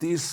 30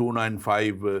295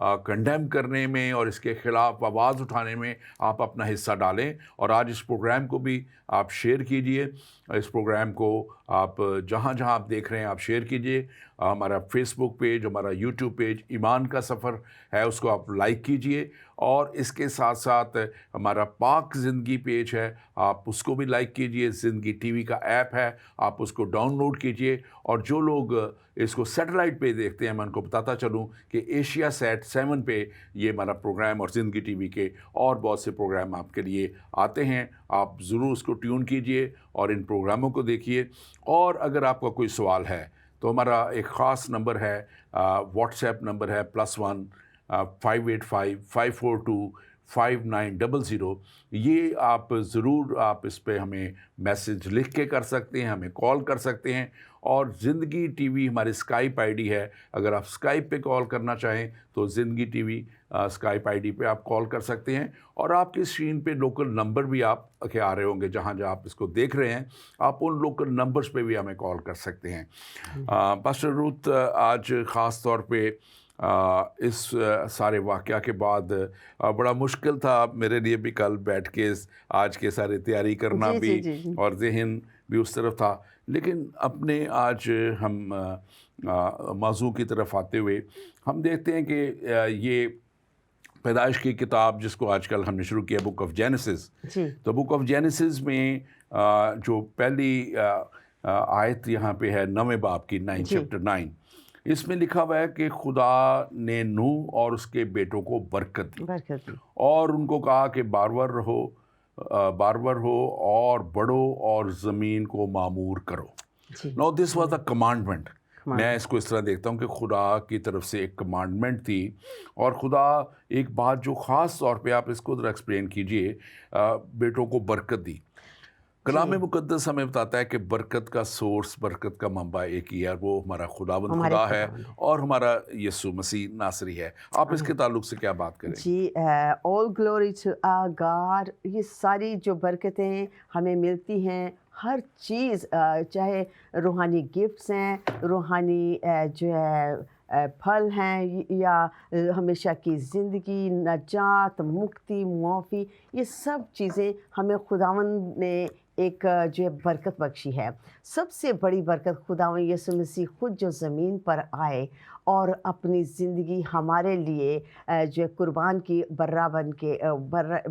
condemn کرنے میں اور اس کے خلاف آواز اٹھانے میں آپ اپنا حصہ ڈالیں. اور آج اس پروگرام کو بھی آپ شیئر کیجئے. اس پروگرام کو آپ جہاں جہاں آپ دیکھ رہے ہیں آپ شیئر کیجئے. ہمارا فیس بک پیج, ہمارا یوٹیوب پیج ایمان کا سفر ہے, اس کو آپ لائک کیجئے. اور اس کے ساتھ ساتھ ہمارا پاک زندگی پیج ہے, آپ اس کو بھی لائک کیجئے. زندگی ٹی وی کا ایپ ہے, آپ اس کو ڈاؤن لوڈ کیجئے. اور جو لوگ اس کو سیٹلائٹ پہ دیکھتے ہیں, میں ان کو بتاتا چلوں کہ ایشیا سیٹ 7 پہ یہ ہمارا پروگرام اور زندگی ٹی وی کے اور بہت سے پروگرام آپ کے لیے آتے ہیں. آپ ضرور اس کو ٹیون کیجئے اور ان پروگراموں کو دیکھیے. اور اگر آپ کا کوئی سوال ہے تو ہمارا ایک خاص نمبر ہے, واٹس ایپ نمبر ہے +1 585 542 5900. یہ آپ ضرور آپ اس پہ ہمیں میسج لکھ کے کر سکتے ہیں, ہمیں کال کر سکتے ہیں. اور زندگی ٹی وی ہماری اسکائپ آئی ڈی ہے, اگر آپ اسکائپ پہ کال کرنا چاہیں تو زندگی T V Skype I D پہ آپ کال کر سکتے ہیں. اور آپ کی اسکرین پہ لوکل نمبر بھی آپ کے آ رہے ہوں گے, جہاں جہاں آپ اس کو دیکھ رہے ہیں آپ ان لوکل نمبرز پہ بھی ہمیں کال کر سکتے ہیں. پاسٹر روت, آج خاص طور پہ اس سارے واقعہ کے بعد بڑا مشکل تھا میرے لیے بھی کل بیٹھ کے آج کے سارے تیاری کرنا بھی, اور ذہن بھی اس طرف تھا. لیکن اپنے آج ہم موضوع کی طرف آتے ہوئے ہم دیکھتے ہیں کہ یہ پیدائش کی کتاب جس کو آج کل ہم نے شروع کیا, بک آف جینیسس, تو بک آف جینیسس میں جو پہلی آیت یہاں پہ ہے 9ویں باب کی, 9 اس میں لکھا ہوا ہے کہ خدا نے نوح اور اس کے بیٹوں کو برکت دی اور ان کو کہا کہ بارور ہو اور بڑھو اور زمین کو معمور کرو. نو دس واز اے کمانڈمنٹ. میں اس کو اس طرح دیکھتا ہوں کہ خدا کی طرف سے ایک کمانڈمنٹ تھی, اور خدا ایک بات جو خاص طور پہ آپ اس کو ذرا ایکسپلین کیجئے, بیٹوں کو برکت دی. کلام مقدس ہمیں بتاتا ہے کہ برکت کا سورس, برکت کا منبع ایک ہی ہے, وہ ہمارا خداوند خدا ہے اور ہمارا یسوع مسیح ناصری ہے. آپ اس کے تعلق سے کیا بات کریں؟ جی, all glory to our God. یہ ساری جو برکتیں ہمیں ملتی ہیں, ہر چیز, چاہے روحانی گفٹس ہیں, روحانی جو ہے پھل ہیں, یا ہمیشہ کی زندگی, نجات, مکتی, معافی, یہ سب چیزیں ہمیں خداوند نے ایک جو ہے برکت بخشی ہے. سب سے بڑی برکت خداوند یسوع مسیح خود جو زمین پر آئے اور اپنی زندگی ہمارے لیے جو ہے قربان کی, برا بن کے,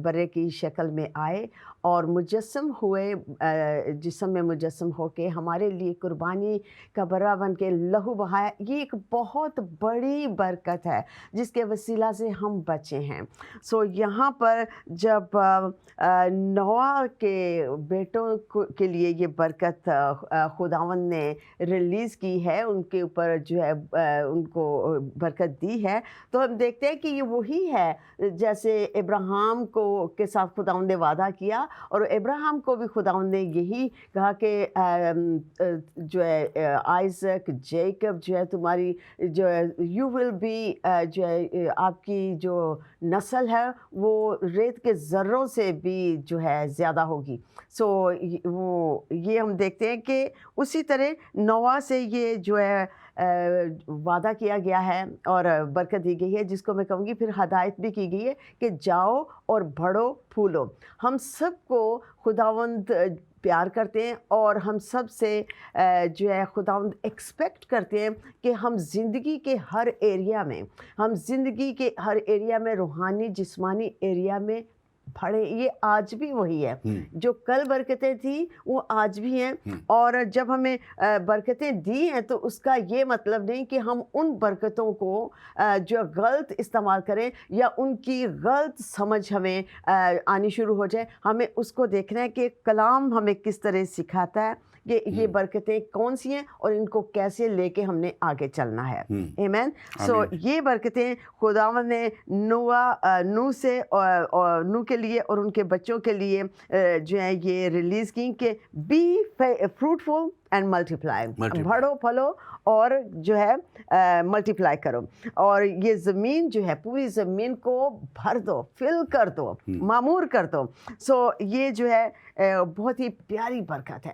برے کی شکل میں آئے اور مجسم ہوئے, جسم میں مجسم ہو کے ہمارے لیے قربانی کا برا بن کے لہو بہایا. یہ ایک بہت بڑی برکت ہے جس کے وسیلہ سے ہم بچے ہیں. سو یہاں پر جب نوح کے بیٹوں کے لیے یہ برکت خداوند نے ریلیز کی ہے, ان کے اوپر جو ہے ان کو برکت دی ہے, تو ہم دیکھتے ہیں کہ یہ وہی ہے جیسے ابراہیم کو کے ساتھ خداوند نے وعدہ کیا, اور ابراہیم کو بھی خداوند نے یہی کہا کہ جو ہے آئزک, جیکب جو ہے تمہاری جو ہے یو ول بی, جو ہے آپ کی جو نسل ہے وہ ریت کے ذروں سے بھی جو ہے زیادہ ہوگی. سو وہ یہ ہم دیکھتے ہیں کہ اسی طرح نوح سے یہ جو ہے وعدہ کیا گیا ہے اور برکت دی گئی ہے, جس کو میں کہوں گی پھر ہدایت بھی کی گئی ہے کہ جاؤ اور بڑھو پھولو. ہم سب کو خداوند پیار کرتے ہیں اور ہم سب سے جو ہے خداوند ایکسپیکٹ کرتے ہیں کہ ہم زندگی کے ہر ایریا میں روحانی, جسمانی ایریا میں بڑھیں. یہ آج بھی وہی ہے, جو کل برکتیں تھیں وہ آج بھی ہیں. اور جب ہمیں برکتیں دی ہیں تو اس کا یہ مطلب نہیں کہ ہم ان برکتوں کو جو غلط استعمال کریں یا ان کی غلط سمجھ ہمیں آنی شروع ہو جائے. ہمیں اس کو دیکھنا ہے کہ کلام ہمیں کس طرح سکھاتا ہے کہ یہ برکتیں کون سی ہیں اور ان کو کیسے لے کے ہم نے آگے چلنا ہے. آمین. سو یہ برکتیں خداوند نے نوح سے اور نوح کے لیے اور ان کے بچوں کے لیے جو ہے یہ ریلیز کی کہ بی فروٹفل اینڈ ملٹیپلائی, بڑھو پھلو اور جو ہے ملٹیپلائی کرو, اور یہ زمین جو ہے پوری زمین کو بھر دو, فل کر دو, معمور کر دو. سو یہ جو ہے بہت ہی پیاری برکت ہے.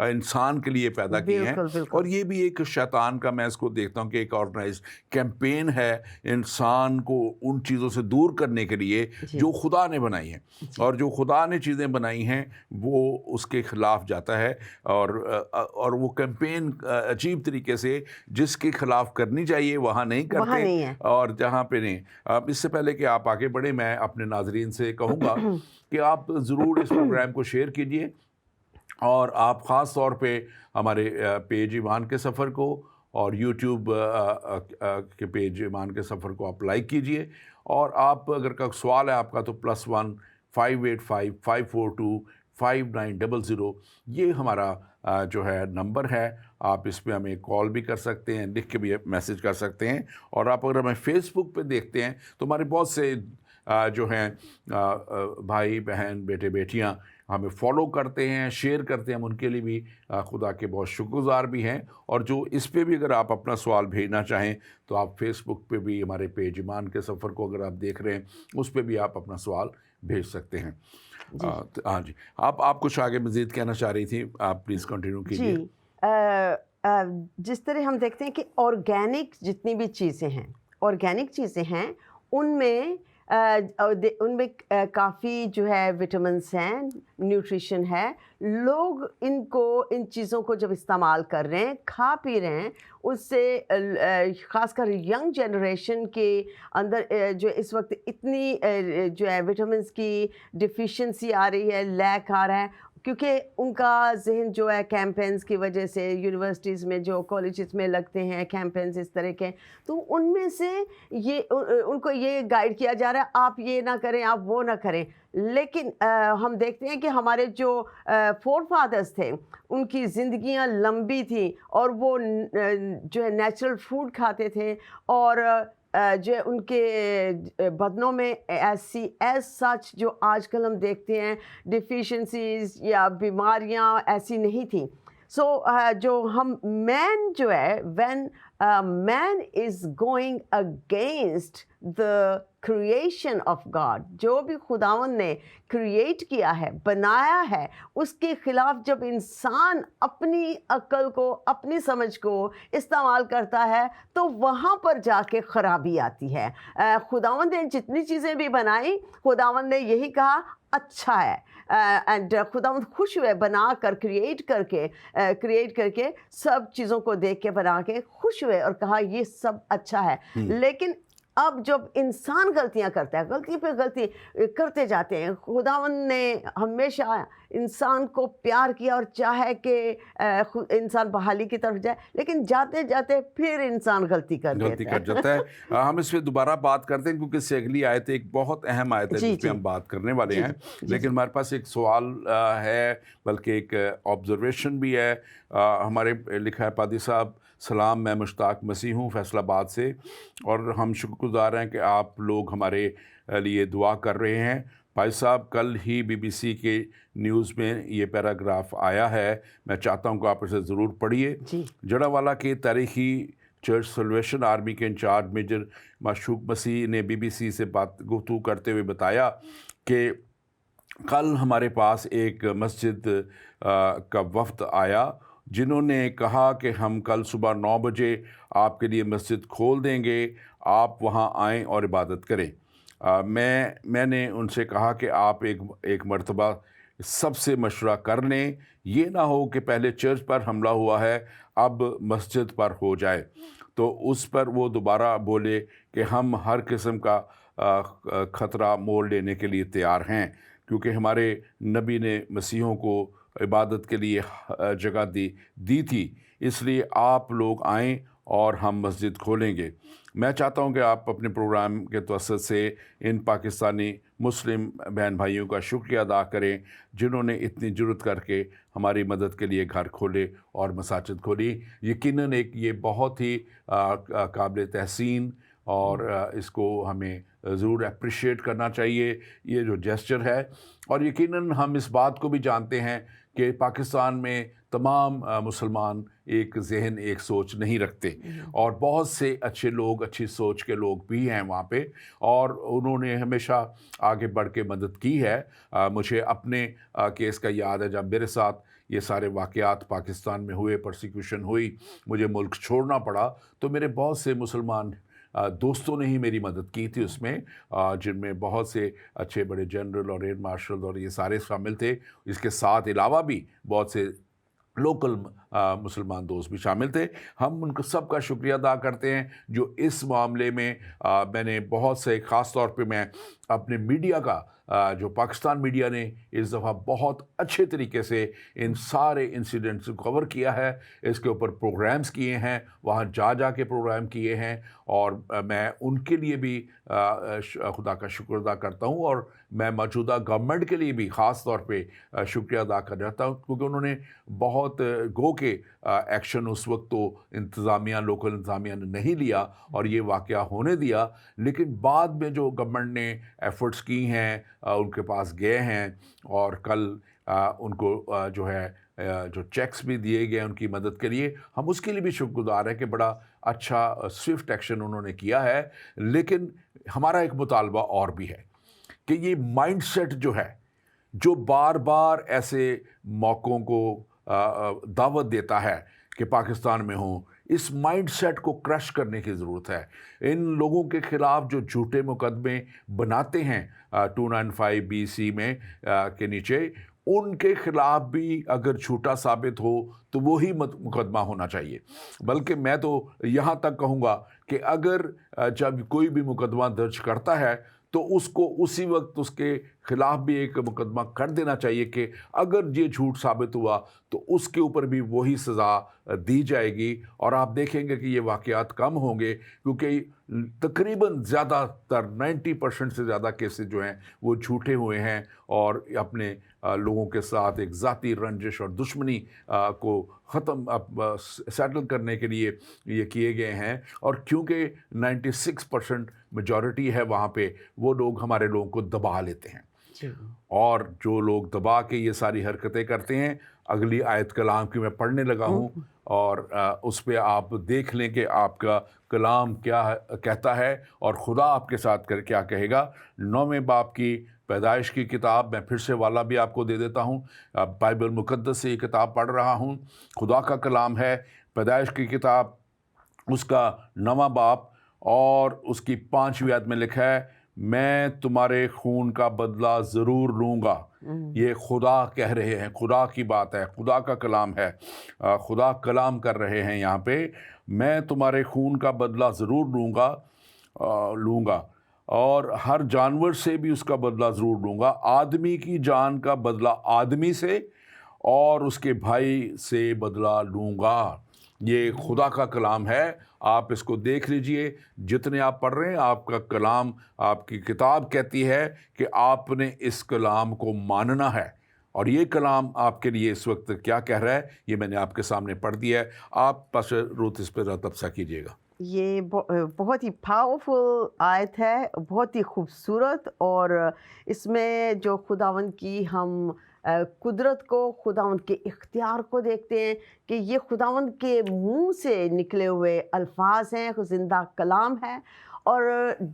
انسان کے لیے پیدا کی ہیں۔ بالکل بالکل اور یہ بھی ایک شیطان کا، میں اس کو دیکھتا ہوں کہ ایک آرگنائزڈ کیمپین ہے انسان کو ان چیزوں سے دور کرنے کے لیے جی جو خدا نے بنائی ہیں، جی اور جو خدا نے چیزیں بنائی ہیں وہ اس کے خلاف جاتا ہے، اور وہ کیمپین عجیب طریقے سے جس کے خلاف کرنی چاہیے وہاں نہیں وہاں کرتے، نہیں ہے اور جہاں پہ نہیں۔ اب اس سے پہلے کہ آپ آگے بڑھیں، میں اپنے ناظرین سے کہوں گا کہ آپ ضرور اس پروگرام کو شیئر کیجئے، اور آپ خاص طور پہ ہمارے پیج ایمان کے سفر کو اور یوٹیوب کے پیج ایمان کے سفر کو آپ لائک کیجئے، اور آپ اگر کا سوال ہے آپ کا تو +1 585 542 5900 یہ ہمارا جو ہے نمبر ہے، آپ اس پہ ہمیں کال بھی کر سکتے ہیں، لکھ کے بھی میسج کر سکتے ہیں، اور آپ اگر ہمیں فیس بک پہ دیکھتے ہیں تو ہمارے بہت سے جو ہیں بھائی بہن بیٹے بیٹیاں ہمیں فالو کرتے ہیں، شیئر کرتے ہیں، ہم ان کے لیے بھی خدا کے بہت شکر گزار بھی ہیں۔ اور جو اس پہ بھی اگر آپ اپنا سوال بھیجنا چاہیں تو آپ فیس بک پہ بھی ہمارے پیج ایمان کے سفر کو اگر آپ دیکھ رہے ہیں اس پہ بھی آپ اپنا سوال بھیج سکتے ہیں۔ جی ہاں جی، آپ کچھ آگے مزید کہنا چاہ رہی تھی، آپ پلیز کنٹینیو کیجیے۔ جی جس طرح ہم دیکھتے ہیں کہ آرگینک جتنی بھی چیزیں ہیں، آرگینک چیزیں ہیں، ان میں کافی جو ہے وٹامنس ہیں، نیوٹریشن ہے۔ لوگ ان چیزوں کو جب استعمال کر رہے ہیں، کھا پی رہے ہیں، اس سے خاص کر ینگ جنریشن کے اندر جو اس وقت اتنی جو ہے وٹامنس کی ڈیفیشنسی آ رہی ہے، لیک آ رہا ہے، کیونکہ ان کا ذہن جو ہے کیمپینز کی وجہ سے، یونیورسٹیز میں جو کالجز میں لگتے ہیں کیمپینز اس طرح کے، تو ان میں سے ان کو یہ گائیڈ کیا جا رہا ہے آپ یہ نہ کریں، آپ وہ نہ کریں۔ لیکن ہم دیکھتے ہیں کہ ہمارے جو فور فادرز تھے ان کی زندگیاں لمبی تھیں، اور وہ جو ہے نیچرل فوڈ کھاتے تھے، اور جو ان کے بدنوں میں ایز سچ جو آج کل ہم دیکھتے ہیں ڈیفیشنسیز یا بیماریاں ایسی نہیں تھیں۔ سو جو ہم مین جو ہے when man is going against the creation of God، جو بھی خداوند نے کریٹ کیا ہے، بنایا ہے، اس کے خلاف جب انسان اپنی عقل کو، اپنی سمجھ کو استعمال کرتا ہے تو وہاں پر جا کے خرابی آتی ہے۔ خداوند نے جتنی چیزیں بھی بنائی، خداوند نے یہی کہا اچھا ہے، اینڈ خداوند خوش ہوئے بنا کر کریٹ کر کے سب چیزوں کو دیکھ کے بنا کے خوش ہوئے اور کہا یہ سب اچھا ہے۔ لیکن اب جب انسان غلطیاں کرتا ہے، غلطی پہ غلطی کرتے جاتے ہیں، خداوند نے ہمیشہ انسان کو پیار کیا اور چاہے کہ انسان بحالی کی طرف جائے، لیکن جاتے جاتے پھر انسان غلطی کر جاتا ہے۔ ہم اس پہ دوبارہ بات کرتے ہیں کیونکہ اس سے اگلی آیت ایک بہت اہم آیت ہے جس پہ ہم بات کرنے والے ہیں، لیکن ہمارے پاس ایک سوال ہے، بلکہ ایک آبزرویشن بھی ہے۔ ہمارے لکھا ہے پادری صاحب، سلام، میں مشتاق مسیح ہوں فیصل آباد سے، اور ہم شکر گزار ہیں کہ آپ لوگ ہمارے لیے دعا کر رہے ہیں۔ بھائی صاحب، کل ہی BBC کے نیوز میں یہ پیراگراف آیا ہے، میں چاہتا ہوں کہ آپ اسے ضرور پڑھیے۔ جڑا والا کے تاریخی چرچ سلویشن آرمی کے انچارج میجر مشوق مسیح نے BBC سے گفتگو کرتے ہوئے بتایا کہ کل ہمارے پاس ایک مسجد کا وفد آیا جنہوں نے کہا کہ ہم کل صبح 9 بجے آپ کے لیے مسجد کھول دیں گے، آپ وہاں آئیں اور عبادت کریں۔ میں نے ان سے کہا کہ آپ ایک مرتبہ سب سے مشورہ کر لیں، یہ نہ ہو کہ پہلے چرچ پر حملہ ہوا ہے اب مسجد پر ہو جائے۔ تو اس پر وہ دوبارہ بولے کہ ہم ہر قسم کا خطرہ مول لینے کے لیے تیار ہیں، کیونکہ ہمارے نبی نے مسیحوں کو عبادت کے لیے جگہ دی تھی، اس لیے آپ لوگ آئیں اور ہم مسجد کھولیں گے۔ میں چاہتا ہوں کہ آپ اپنے پروگرام کے توسط سے ان پاکستانی مسلم بہن بھائیوں کا شکریہ ادا کریں جنہوں نے اتنی جرت کر کے ہماری مدد کے لیے گھر کھولے اور مساجد کھولی۔ یقیناً یہ بہت ہی قابل تحسین، اور اس کو ہمیں ضرور اپریشیٹ کرنا چاہیے، یہ جو جیسچر ہے۔ اور یقیناً ہم اس بات کو بھی جانتے ہیں کہ پاکستان میں تمام مسلمان ایک ذہن ایک سوچ نہیں رکھتے اور بہت سے اچھے لوگ اچھی سوچ کے لوگ بھی ہیں وہاں پہ اور انہوں نے ہمیشہ آگے بڑھ کے مدد کی ہے. مجھے اپنے کیس کا یاد ہے جب میرے ساتھ یہ سارے واقعات پاکستان میں ہوئے, پرسیکیوشن ہوئی, مجھے ملک چھوڑنا پڑا, تو میرے بہت سے مسلمان دوستوں نے ہی میری مدد کی تھی اس میں, جن میں بہت سے اچھے بڑے جنرل اور ایئر مارشل اور یہ سارے شامل تھے. اس کے ساتھ علاوہ بھی بہت سے لوکل مسلمان دوست بھی شامل تھے. ہم ان کو سب کا شکریہ ادا کرتے ہیں جو اس معاملے میں میں نے بہت سے, خاص طور پہ میں اپنے میڈیا کا, جو پاکستان میڈیا نے اس دفعہ بہت اچھے طریقے سے ان سارے انسیڈنٹس کو کور کیا ہے, اس کے اوپر پروگرامز کیے ہیں, وہاں جا کے پروگرام کیے ہیں, اور میں ان کے لیے بھی خدا کا شکر ادا کرتا ہوں, اور میں موجودہ گورنمنٹ کے لیے بھی خاص طور پہ شکریہ ادا کر جاتا ہوں, کیونکہ انہوں نے بہت گو کے ایکشن اس وقت تو انتظامیہ, لوکل انتظامیہ نے نہیں لیا اور یہ واقعہ ہونے دیا, لیکن بعد میں جو گورنمنٹ نے ایفرٹس کی ہیں, ان کے پاس گئے ہیں, اور کل ان کو جو ہے جو چیکس بھی دیے گئے ان کی مدد کے لیے, ہم اس کے لیے بھی شکر گزار ہیں کہ بڑا اچھا سوئفٹ ایکشن انہوں نے کیا ہے. لیکن ہمارا ایک مطالبہ اور بھی ہے کہ یہ مائنڈ سیٹ جو ہے, جو بار بار ایسے موقعوں کو دعوت دیتا ہے کہ پاکستان میں ہوں, اس مائنڈ سیٹ کو کرش کرنے کی ضرورت ہے. ان لوگوں کے خلاف جو جھوٹے مقدمے بناتے ہیں 295 BC میں کے نیچے, ان کے خلاف بھی اگر جھوٹا ثابت ہو تو وہی مقدمہ ہونا چاہیے. بلکہ میں تو یہاں تک کہوں گا کہ اگر جب کوئی بھی مقدمہ درج کرتا ہے تو اس کو اسی وقت اس کے خلاف بھی ایک مقدمہ کر دینا چاہیے کہ اگر یہ جھوٹ ثابت ہوا تو اس کے اوپر بھی وہی سزا دی جائے گی. اور آپ دیکھیں گے کہ یہ واقعات کم ہوں گے, کیونکہ تقریباً زیادہ تر 90% سے زیادہ کیسز جو ہیں وہ جھوٹے ہوئے ہیں اور اپنے لوگوں کے ساتھ ایک ذاتی رنجش اور دشمنی کو ختم سیٹل کرنے کے لیے یہ کیے گئے ہیں. اور کیونکہ 96% میجورٹی ہے وہاں پہ, وہ لوگ ہمارے لوگوں کو دبا لیتے ہیں, اور جو لوگ دبا کے یہ ساری حرکتیں کرتے ہیں, اگلی آیت کلام کی میں پڑھنے لگا ہوں, اور اس پہ آپ دیکھ لیں کہ آپ کا کلام کیا کہتا ہے اور خدا آپ کے ساتھ کیا کہے گا. 9ویں باب کی پیدائش کی کتاب, میں پھر سے والا بھی آپ کو دے دیتا ہوں, بائبل مقدس سے یہ کتاب پڑھ رہا ہوں, خدا کا کلام ہے. پیدائش کی کتاب اس کا 9واں باب اور اس کی 5ویں آیت میں لکھا ہے, میں تمہارے خون کا بدلہ ضرور لوں گا. یہ خدا کہہ رہے ہیں, خدا کی بات ہے, خدا کا کلام ہے, خدا کلام کر رہے ہیں یہاں پہ. میں تمہارے خون کا بدلہ ضرور لوں گا اور ہر جانور سے بھی اس کا بدلہ ضرور لوں گا. آدمی کی جان کا بدلہ آدمی سے اور اس کے بھائی سے بدلہ لوں گا. یہ خدا کا کلام ہے, آپ اس کو دیکھ لیجئے. جتنے آپ پڑھ رہے ہیں, آپ کا کلام, آپ کی کتاب کہتی ہے کہ آپ نے اس کلام کو ماننا ہے, اور یہ کلام آپ کے لیے اس وقت کیا کہہ رہا ہے یہ میں نے آپ کے سامنے پڑھ دیا ہے. آپ پاسٹر روت اس پہ تبصرہ کیجیے گا. یہ بہت ہی پاورفل آیت ہے, بہت ہی خوبصورت, اور اس میں جو خداوند کی ہم قدرت کو, خداوند کے اختیار کو دیکھتے ہیں کہ یہ خداوند کے منہ سے نکلے ہوئے الفاظ ہیں, زندہ کلام ہے. اور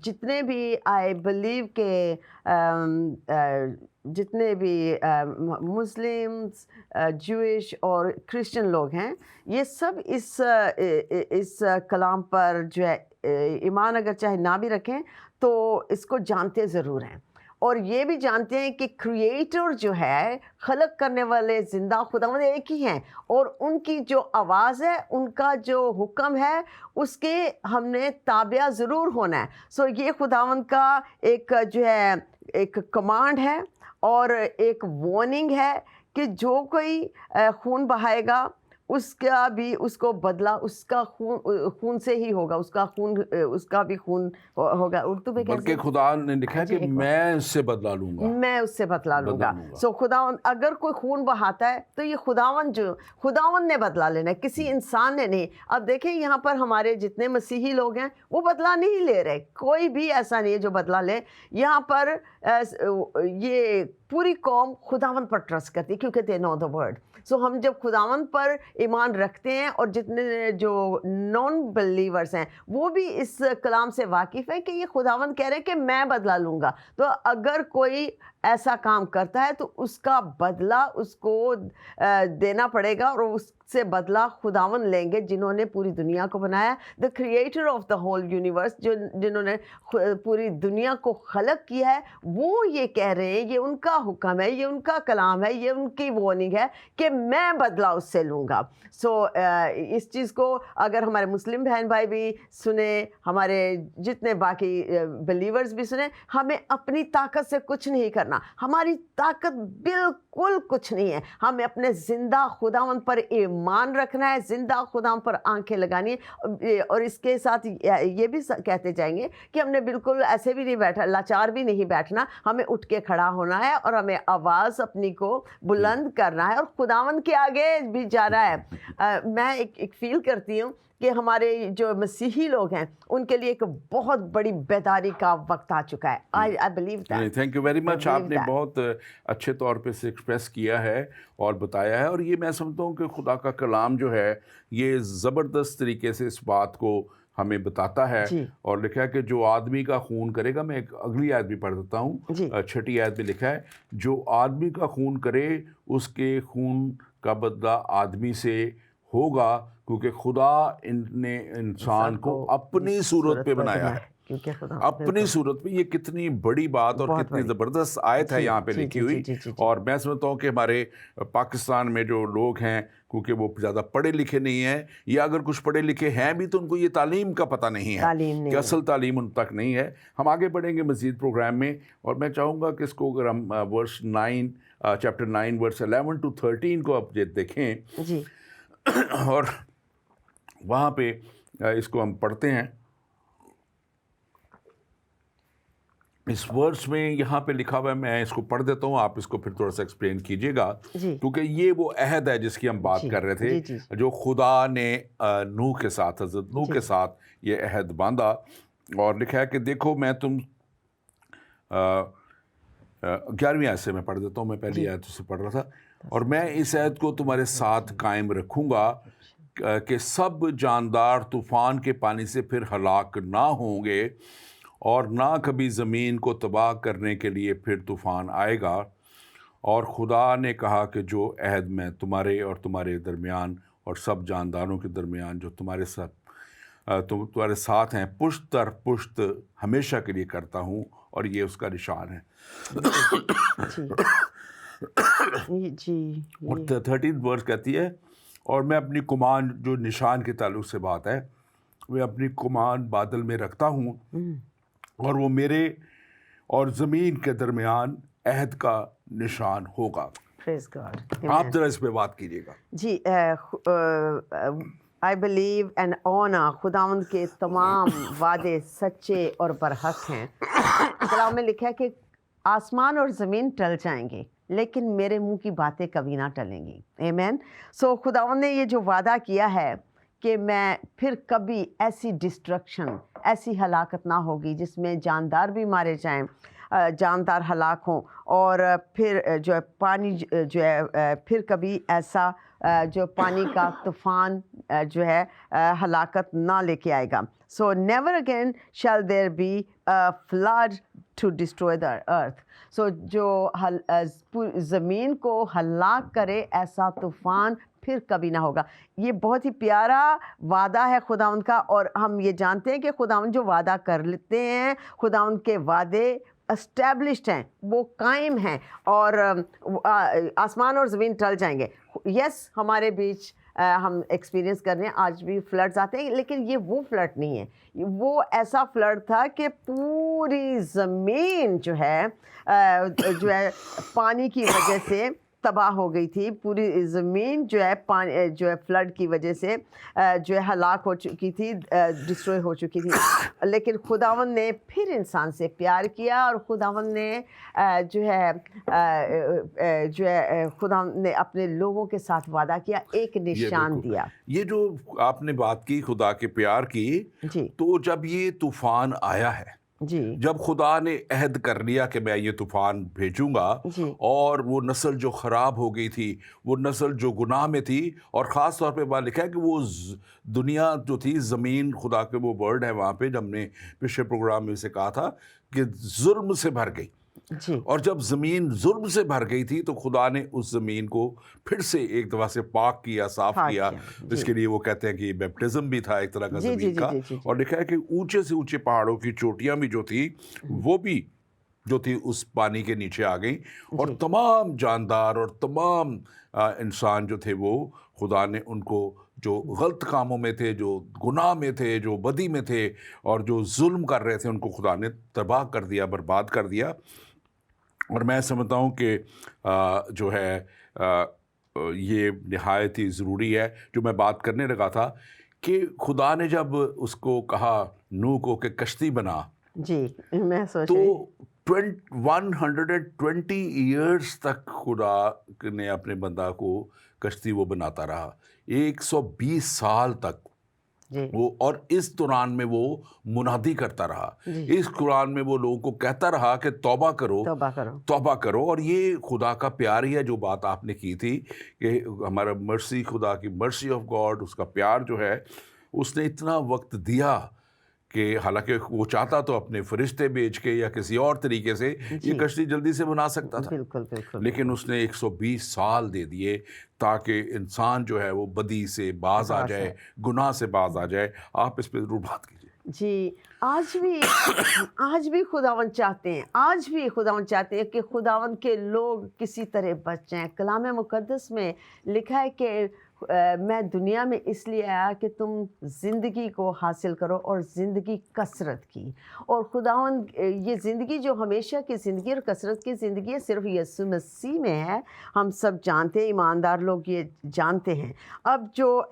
جتنے بھی آئی بلیو کہ جتنے بھی مسلمس, جوئش اور کرسچن لوگ ہیں, یہ سب اس کلام پر جو ہے ایمان اگر چاہے نہ بھی رکھیں تو اس کو جانتے ضرور ہیں, اور یہ بھی جانتے ہیں کہ کریٹر جو ہے, خلق کرنے والے زندہ خداوند ایک ہی ہیں, اور ان کی جو آواز ہے, ان کا جو حکم ہے, اس کے ہم نے تابع ضرور ہونا ہے. سو یہ خداوند کا ایک جو ہے ایک کمانڈ ہے اور ایک وارننگ ہے کہ جو کوئی خون بہائے گا اس کا بھی اس کو بدلہ اس کا خون سے ہی ہوگا, اس کا خون اس کا بھی خون ہوگا. اردو میں بلکہ خدا نے لکھا ہے کہ میں اس سے بدلہ لوں گا, میں اس سے بدلہ لوں گا. سو خداوند اگر کوئی خون بہاتا ہے تو یہ خداوند نے بدلہ لینا ہے, کسی انسان نے نہیں. اب دیکھیں یہاں پر ہمارے جتنے مسیحی لوگ ہیں وہ بدلہ نہیں لے رہے, کوئی بھی ایسا نہیں ہے جو بدلہ لے. یہاں پر یہ پوری قوم خداوند پر ٹرسٹ کرتی ہے کیونکہ they know the word. سو ہم جب خداوند پر ایمان رکھتے ہیں اور جتنے جو نان بلیورز ہیں وہ بھی اس کلام سے واقف ہیں کہ یہ خداوند کہہ رہے ہیں کہ میں بدلہ لوں گا. تو اگر کوئی ایسا کام کرتا ہے تو اس کا بدلہ اس کو دینا پڑے گا, اور اس سے بدلہ خداوند لیں گے جنہوں نے پوری دنیا کو بنایا, the creator of the whole universe, جنہوں نے پوری دنیا کو خلق کیا ہے. وہ یہ کہہ رہے ہیں, یہ ان کا حکم ہے, یہ ان کا کلام ہے, یہ ان کی وارننگ ہے کہ میں بدلہ اس سے لوں گا. سو اس چیز کو اگر ہمارے مسلم بہن بھائی بھی سنیں, ہمارے جتنے باقی بلیورز بھی سنیں, ہمیں اپنی طاقت سے کچھ نہیں کرنا. ہماری طاقت بالکل کچھ نہیں ہے. ہمیں اپنے زندہ خداوند پر ایمان رکھنا ہے, زندہ خداوند پر آنکھیں لگانی ہے. اور اس کے ساتھ یہ بھی کہتے جائیں گے کہ ہم نے بالکل ایسے بھی نہیں بیٹھا, لاچار بھی نہیں بیٹھنا, ہمیں اٹھ کے کھڑا ہونا ہے اور ہمیں آواز اپنی کو بلند کرنا ہے اور خداوند کے آگے بھی جانا ہے. میں ایک فیل کرتی ہوں کہ ہمارے جو مسیحی لوگ ہیں ان کے لیے ایک بہت بڑی بیداری کا وقت آ چکا ہے. I believe that. Thank you very مچ. آپ نے بہت اچھے طور پہ سے ایکسپریس کیا ہے اور بتایا ہے, اور یہ میں سمجھتا ہوں کہ خدا کا کلام جو ہے یہ زبردست طریقے سے اس بات کو ہمیں بتاتا ہے. اور لکھا ہے کہ جو آدمی کا خون کرے گا, میں ایک اگلی آیت بھی پڑھ دیتا ہوں, 6 آیت میں لکھا ہے, جو آدمی کا خون کرے اس کے خون کا بدلہ آدمی سے ہوگا, کیونکہ خدا نے انسان کو اپنی صورت پہ بنایا ہے, اپنی صورت پہ. یہ کتنی بڑی بات اور کتنی زبردست آیت ہے یہاں پہ لکھی ہوئی. اور میں سمجھتا ہوں کہ ہمارے پاکستان میں جو لوگ ہیں, کیونکہ وہ زیادہ پڑھے لکھے نہیں ہیں, یا اگر کچھ پڑھے لکھے ہیں بھی تو ان کو یہ تعلیم کا پتہ نہیں ہے, کہ اصل تعلیم ان تک نہیں ہے. ہم آگے بڑھیں گے مزید پروگرام میں, اور میں چاہوں گا کہ اس کو اگر ہم چیپٹر 9 ورس 11 to 13 کو آپ دیکھیں, اور وہاں پہ اس کو ہم پڑھتے ہیں. اس ورس میں یہاں پہ لکھا ہوا ہے, میں اس کو پڑھ دیتا ہوں, آپ اس کو پھر تھوڑا سا ایکسپلین کیجیے گا, کیونکہ یہ وہ عہد ہے جس کی ہم بات کر رہے تھے, جو خدا نے نوح کے ساتھ, حضرت نوح کے ساتھ یہ عہد باندھا. اور لکھا ہے کہ دیکھو میں تم 11ویں آیت سے میں پڑھ دیتا ہوں, میں پہلی آیت سے پڑھ رہا تھا. اور میں اس عہد کو تمہارے ساتھ قائم رکھوں گا کہ سب جاندار طوفان کے پانی سے پھر ہلاک نہ ہوں گے, اور نہ کبھی زمین کو تباہ کرنے کے لیے پھر طوفان آئے گا. اور خدا نے کہا کہ جو عہد میں تمہارے اور تمہارے درمیان اور سب جانداروں کے درمیان جو تمہارے ساتھ ہیں, پشت در پشت ہمیشہ کے لیے کرتا ہوں, اور یہ اس کا نشان ہے. اور 13 ورس کہتی ہے, اور میں اپنی کمان, جو نشان کے تعلق سے بات ہے, میں اپنی کمان بادل میں رکھتا ہوں, اور وہ میرے اور زمین کے درمیان عہد کا نشان ہوگا. آپ ذرا اس پہ بات کیجیے گا. جی, I believe and honor خداوند کے تمام وعدے سچے اور برحق ہیں. کلام میں لکھا ہے کہ آسمان اور زمین ٹل جائیں گے لیکن میرے منہ کی باتیں کبھی نہ ٹلیں گی. آمین. سو خداوند نے یہ جو وعدہ کیا ہے کہ میں پھر کبھی ایسی ڈسٹرکشن, ایسی ہلاکت نہ ہوگی جس میں جاندار بھی مارے جائیں, جاندار ہلاک ہوں, اور پھر جو ہے پانی جو ہے پھر کبھی ایسا جو پانی کا طوفان جو ہے ہلاکت نہ لے کے آئے گا. So never again shall there be flood to destroy the earth. سو جو زمین کو ہلاک کرے ایسا طوفان پھر کبھی نہ ہوگا. یہ بہت ہی پیارا وعدہ ہے خداوند کا, اور ہم یہ جانتے ہیں کہ خداوند جو وعدہ کر لیتے ہیں, خداوند کے وعدے اسٹیبلشڈ ہیں, وہ قائم ہیں, اور آسمان اور زمین ٹل جائیں گے. یس, ہمارے بیچ ہم ایکسپیرینس کر رہے ہیں, آج بھی فلڈز آتے ہیں, لیکن یہ وہ فلڈ نہیں ہے. وہ ایسا فلڈ تھا کہ پوری زمین جو ہے پانی کی وجہ سے تباہ ہو گئی تھی، پوری زمین جو ہے پانی جو ہے فلڈ کی وجہ سے جو ہے ہلاک ہو چکی تھی، ڈسٹروائے ہو چکی تھی، لیکن خداوند نے پھر انسان سے پیار کیا، اور خداوند نے جو ہے خداوند نے اپنے لوگوں کے ساتھ وعدہ کیا، ایک نشان دیا. یہ جو آپ نے بات کی خدا کے پیار کی، جی تو جب یہ طوفان آیا ہے، جی جب خدا نے عہد کر لیا کہ میں یہ طوفان بھیجوں گا، جی اور وہ نسل جو خراب ہو گئی تھی، وہ نسل جو گناہ میں تھی، اور خاص طور پہ وہاں لکھا ہے کہ وہ دنیا جو تھی، زمین، خدا کے وہ ورڈ ہے وہاں پہ جب ہم نے پچھلے پروگرام میں سے کہا تھا کہ ظلم سے بھر گئی. جی اور جب زمین ظلم سے بھر گئی تھی تو خدا نے اس زمین کو پھر سے ایک دفعہ سے پاک کیا، صاف کیا. اس کے لیے وہ کہتے ہیں کہ یہ بیپٹزم بھی تھا ایک طرح کا جی زمین کا. اور لکھا ہے کہ اونچے سے اونچے پہاڑوں کی چوٹیاں بھی جو تھی وہ بھی جو تھی اس پانی کے نیچے آ گئی، اور تمام جاندار اور تمام انسان جو تھے وہ خدا نے ان کو جو غلط کاموں میں تھے، جو گناہ میں تھے، جو بدی میں تھے، اور جو ظلم کر رہے تھے، ان کو خدا نے تباہ کر دیا، برباد کر دیا. اور میں سمجھتا ہوں کہ جو ہے یہ نہایت ہی ضروری ہے. جو میں بات کرنے لگا تھا کہ خدا نے جب اس کو کہا نوح کو کہ کشتی بنا، جی میں سوچ تو رہی 120 ایئرس تک خدا نے اپنے بندہ کو کشتی وہ بناتا رہا، 120 سال تک جی وہ. اور اس دوران میں وہ منادی کرتا رہا، اس قرآن میں وہ لوگوں کو کہتا رہا کہ توبہ کرو، توبہ کرو. توبہ کرو. اور یہ خدا کا پیار ہی ہے. جو بات آپ نے کی تھی کہ ہمارا مرسی، خدا کی مرسی آف گاڈ، اس کا پیار جو ہے، اس نے اتنا وقت دیا کہ حالانکہ وہ چاہتا تو اپنے فرشتے بھیج کے یا کسی اور طریقے سے یہ کشتی جلدی سے بنا سکتا تھا، بالکل بالکل. لیکن اس نے 120 سال دے دیے تاکہ انسان جو ہے وہ بدی سے باز آ جائے، گناہ سے باز آ جائے. آپ اس پہ ضرور بات کیجیے. جی آج بھی خداوند چاہتے ہیں کہ خداوند کے لوگ کسی طرح بچ جائیں. کلام مقدس میں لکھا ہے کہ میں دنیا میں اس لیے آیا کہ تم زندگی کو حاصل کرو، اور زندگی کثرت کی. اور خداوند یہ زندگی جو ہمیشہ کی زندگی اور کثرت کی زندگی ہے، صرف یسوع مسیح میں ہے. ہم سب جانتے ہیں، ایماندار لوگ یہ جانتے ہیں. اب جو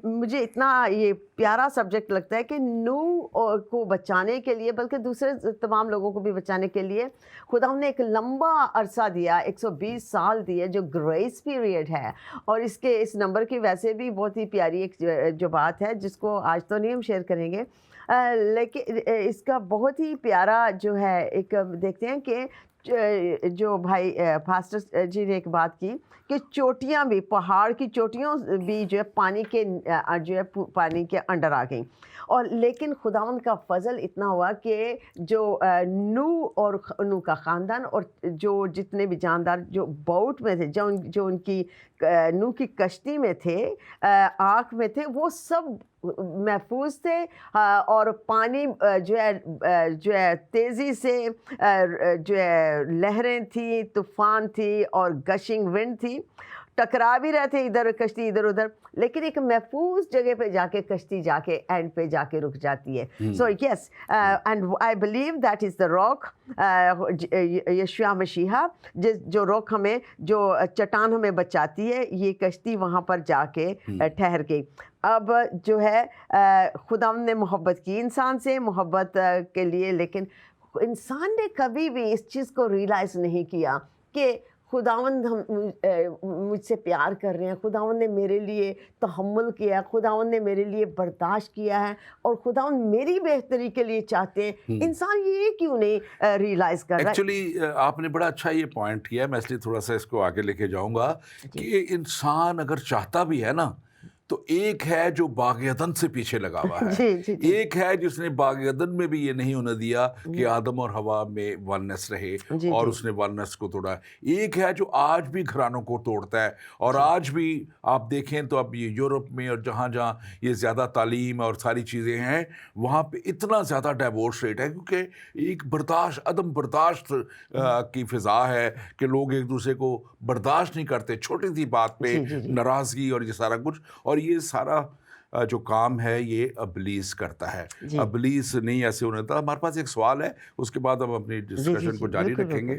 مجھے اتنا یہ پیارا سبجیکٹ لگتا ہے کہ نوح کو بچانے کے لیے، بلکہ دوسرے تمام لوگوں کو بھی بچانے کے لیے خداوند نے ایک لمبا عرصہ دیا، 120 سال دیے، جو گریس پیریڈ ہے. اور اس نمبر کی ویسے بھی بہت ہی پیاری ایک جو بات ہے، جس کو آج تو نہیں ہم شیئر کریں گے، لیکن اس کا بہت ہی پیارا جو ہے ایک دیکھتے ہیں کہ جو بھائی پاسٹر جی نے ایک بات کی کہ چوٹیاں بھی، پہاڑ کی چوٹیاں بھی جو ہے پانی کے انڈر آ گئیں. اور لیکن خداوند کا فضل اتنا ہوا کہ جو نوح اور نوح کا خاندان اور جو جتنے بھی جاندار جو بوٹ میں تھے، جو ان کی نوح کی کشتی میں تھے، آنکھ میں تھے، وہ سب محفوظ تھے. اور پانی جو ہے تیزی سے جو ہے لہریں تھیں، طوفان تھی اور گشنگ ونڈ تھی، ٹکرا بھی رہے تھے ادھر کشتی ادھر ادھر، لیکن ایک محفوظ جگہ پہ جا کے کشتی جا کے اینڈ پہ جا کے رک جاتی ہے. So yes and I believe that is the rock, یشوع مسیحا، جو راک ہمیں، جو چٹان ہمیں بچاتی ہے، یہ کشتی وہاں پر جا کے ٹھہر گئی. اب جو ہے خداوند نے محبت کی انسان سے، محبت کے لیے، لیکن انسان نے کبھی بھی اس چیز کو ریئلائز نہیں کیا کہ خداوند مجھ سے پیار کر رہے ہیں، خداوند نے میرے لیے تحمل کیا ہے، خداوند نے میرے لیے برداشت کیا ہے، اور خداوند میری بہتری کے لیے چاہتے ہیں. انسان یہ کیوں نہیں ریئلائز کر رہا ہے؟ ایکچولی آپ نے بڑا اچھا یہ پوائنٹ کیا ہے. میں اس لیے تھوڑا سا اس کو آگے لے کے جاؤں گا کہ انسان اگر چاہتا بھی ہے نا، تو ایک ہے جو باغ عدن سے پیچھے لگا ہوا ہے، ایک ہے جس نے باغ عدن میں بھی یہ نہیں ہونے دیا کہ آدم اور حوا میں ونس رہے، اور اس نے ونس کو توڑا. ایک ہے جو آج بھی گھرانوں کو توڑتا ہے. اور آج بھی آپ دیکھیں تو اب یہ یورپ میں اور جہاں جہاں یہ زیادہ تعلیم اور ساری چیزیں ہیں، وہاں پہ اتنا زیادہ ڈائیورس ریٹ ہے، کیونکہ ایک عدم برداشت کی فضا ہے کہ لوگ ایک دوسرے کو برداشت نہیں کرتے، چھوٹی سی بات پہ ناراضگی اور یہ سارا کچھ. اور یہ سارا جو کام ہے یہ ابلیس کرتا ہے. ابلیس نہیں ایسے ہونے دیتا. ہمارے پاس ایک سوال ہے، اس کے بعد ہم اپنی ڈسکشن کو جاری رکھیں گے.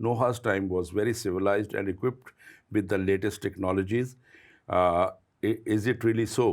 Noah's time was very civilized and equipped with the latest technologies. Is it really so?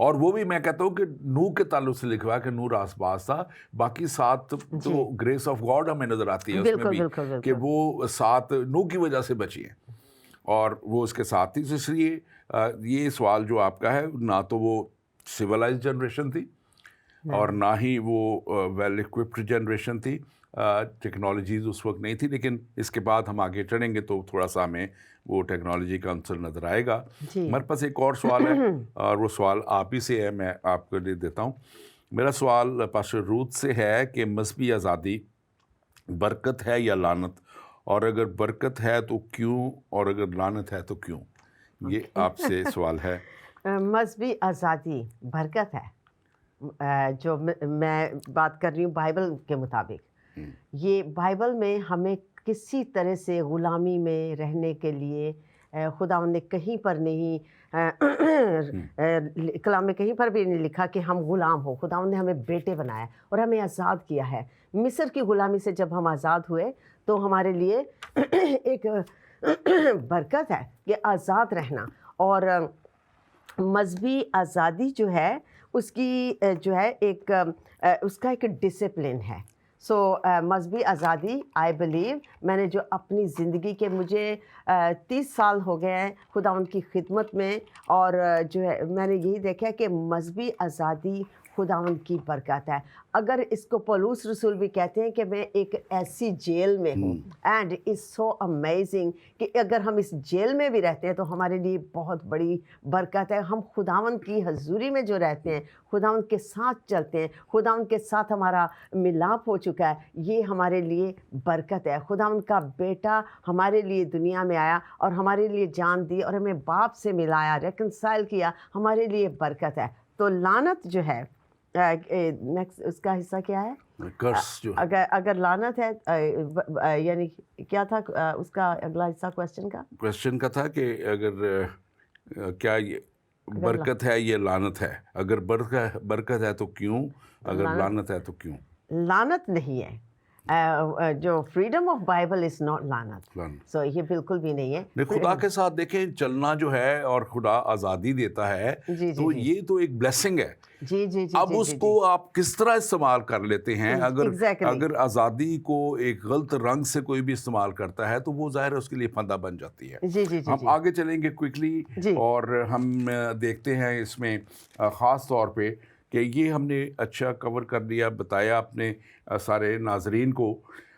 اور وہ بھی میں کہتا ہوں کہ نوح کے تعلق سے لکھا ہے کہ نوح راستباز تھا، باقی 7 تو گریس آف گاڈ ہمیں نظر آتی ہے اس میں بھی کہ وہ 7 نوح کی وجہ سے بچی ہیں اور وہ اس کے ساتھ تھی. اس لیے یہ سوال جو آپ کا ہے، نہ تو وہ سویلائز جنریشن تھی اور نہ ہی وہ ویل اکوپڈ جنریشن تھی، ٹیکنالوجیز اس وقت نہیں تھی، لیکن اس کے بعد ہم آگے چڑھیں گے تو تھوڑا سا ہمیں وہ ٹیکنالوجی کا عنصر نظر آئے گا. ہمارے پاس ایک اور سوال ہے اور وہ سوال آپ ہی سے ہے، میں آپ کو لے دیتا ہوں. میرا سوال پاسٹر روت سے ہے کہ مذہبی آزادی برکت ہے یا لعنت، اور اگر برکت ہے تو کیوں، اور اگر لعنت ہے تو کیوں؟ یہ آپ سے سوال ہے. مذہبی آزادی برکت ہے. جو میں بات کر رہی ہوں بائبل کے مطابق، یہ بائبل میں ہمیں کسی طرح سے غلامی میں رہنے کے لیے خداوند نے کہیں پر نہیں، کلام میں کہیں پر بھی نہیں لکھا کہ ہم غلام ہوں. خداوند نے ہمیں بیٹے بنایا اور ہمیں آزاد کیا ہے. مصر کی غلامی سے جب ہم آزاد ہوئے تو ہمارے لیے ایک برکت ہے کہ آزاد رہنا. اور مذہبی آزادی جو ہے اس کی جو ہے ایک اس کا ایک ڈسپلن ہے. سو مذہبی آزادی آئی بلیو، میں نے جو اپنی زندگی کے مجھے 30 سال ہو گئے ہیں خداوند کی خدمت میں، اور جو ہے میں نے یہی دیکھا کہ مذہبی آزادی خداوند کی برکت ہے. اگر اس کو پولس رسول بھی کہتے ہیں کہ میں ایک ایسی جیل میں ہوں، اینڈ اٹس سو امیزنگ کہ اگر ہم اس جیل میں بھی رہتے ہیں تو ہمارے لیے بہت بڑی برکت ہے. ہم خداوند کی حضوری میں جو رہتے ہیں، خداوند کے ساتھ چلتے ہیں، خداوند کے ساتھ ہمارا ملاپ ہو چکا ہے، یہ ہمارے لیے برکت ہے. خداوند کا بیٹا ہمارے لیے دنیا میں آیا اور ہمارے لیے جان دی اور ہمیں باپ سے ملایا، ریکنسائل کیا، ہمارے لیے برکت ہے. تو لعنت جو ہے نیکسٹ اس کا حصہ کیا ہے؟ کرس جو اگر لعنت ہے یعنی کیا تھا اس کا اگلا حصہ کوشچن کا تھا کہ اگر کیا یہ برکت ہے یہ لعنت ہے، اگر برکت ہے تو کیوں، اگر لعنت ہے تو کیوں؟ لعنت نہیں ہے. جو freedom of Bible is not لعنت، سو یہ بالکل بھی نہیں ہے. خدا کے ساتھ دیکھیں چلنا جو ہے اور خدا آزادی دیتا ہے تو یہ تو ایک بلیسنگ ہے. جی جی جی. اب اس کو آپ کس طرح استعمال کر لیتے ہیں. اگر آزادی کو ایک غلط رنگ سے کوئی بھی استعمال کرتا ہے تو وہ ظاہر اس کے لیے پھندا بن جاتی ہے. ہم آگے چلیں گے کوئکلی اور ہم دیکھتے ہیں اس میں خاص طور پہ کہ یہ ہم نے اچھا کور کر دیا، بتایا اپنے سارے ناظرین کو.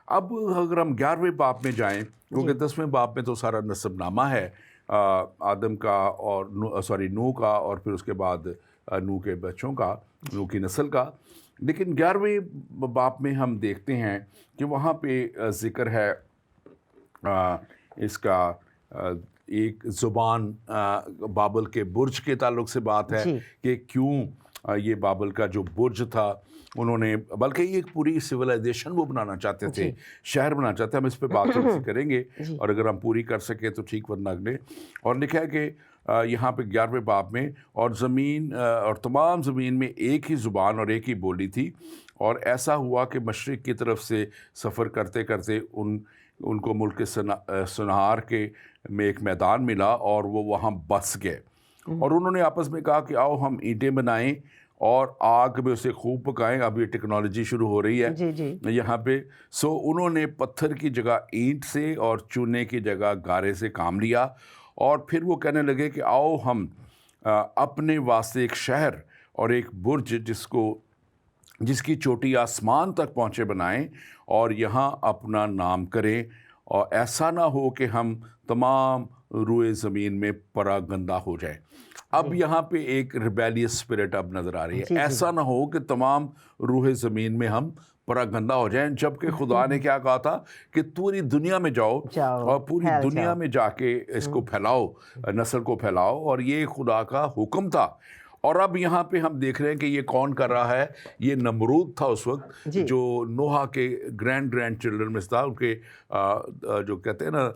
اب اگر ہم 11ویں باب میں جائیں، کیونکہ 10ویں باب میں تو سارا نسب نامہ ہے آدم کا اور نوح کا، اور پھر اس کے بعد نوح کے بچوں کا، نوح کی نسل کا. لیکن 11ویں باب میں ہم دیکھتے ہیں کہ وہاں پہ ذکر ہے اس کا ایک زبان بابل کے برج کے تعلق سے بات ہے کہ کیوں یہ بابل کا جو برج تھا انہوں نے، بلکہ یہ ایک پوری سویلائزیشن وہ بنانا چاہتے تھے، شہر بنانا چاہتے ہیں. ہم اس پہ بات تھوڑی سی کریں گے اور اگر ہم پوری کر سکیں تو ٹھیک، ورنہ اگلے. اور لکھا ہے کہ یہاں پہ 11ویں باب میں، اور زمین اور تمام زمین میں ایک ہی زبان اور ایک ہی بولی تھی، اور ایسا ہوا کہ مشرق کی طرف سے سفر کرتے کرتے ان کو ملک سنہار کے میں ایک میدان ملا اور وہ وہاں بس گئے. اور انہوں نے آپس میں کہا کہ آؤ ہم اینٹیں بنائیں اور آگ میں اسے خوب پکائیں. اب یہ ٹیکنالوجی شروع ہو رہی ہے یہاں پہ. سو انہوں نے پتھر کی جگہ اینٹ سے اور چونے کی جگہ گارے سے کام لیا، اور پھر وہ کہنے لگے کہ آؤ ہم اپنے واسطے ایک شہر اور ایک برج جس کی چوٹی آسمان تک پہنچے بنائیں اور یہاں اپنا نام کریں، اور ایسا نہ ہو کہ ہم تمام روئے زمین میں پراگندہ ہو جائیں. اب یہاں پہ ایک ریبیلیس اسپرٹ اب نظر آ رہی ہے. ایسا نہ ہو کہ تمام روح زمین میں ہم پراگندہ ہو جائیں، جبکہ خدا نے کیا کہا تھا کہ پوری دنیا میں جاؤ اور پوری دنیا میں جا کے اس کو پھیلاؤ، نسل کو پھیلاؤ، اور یہ خدا کا حکم تھا. اور اب یہاں پہ ہم دیکھ رہے ہیں کہ یہ کون کر رہا ہے. یہ نمرود تھا اس وقت جو نوح کے گرینڈ چلڈرن میں تھا، ان کے جو کہتے ہیں نا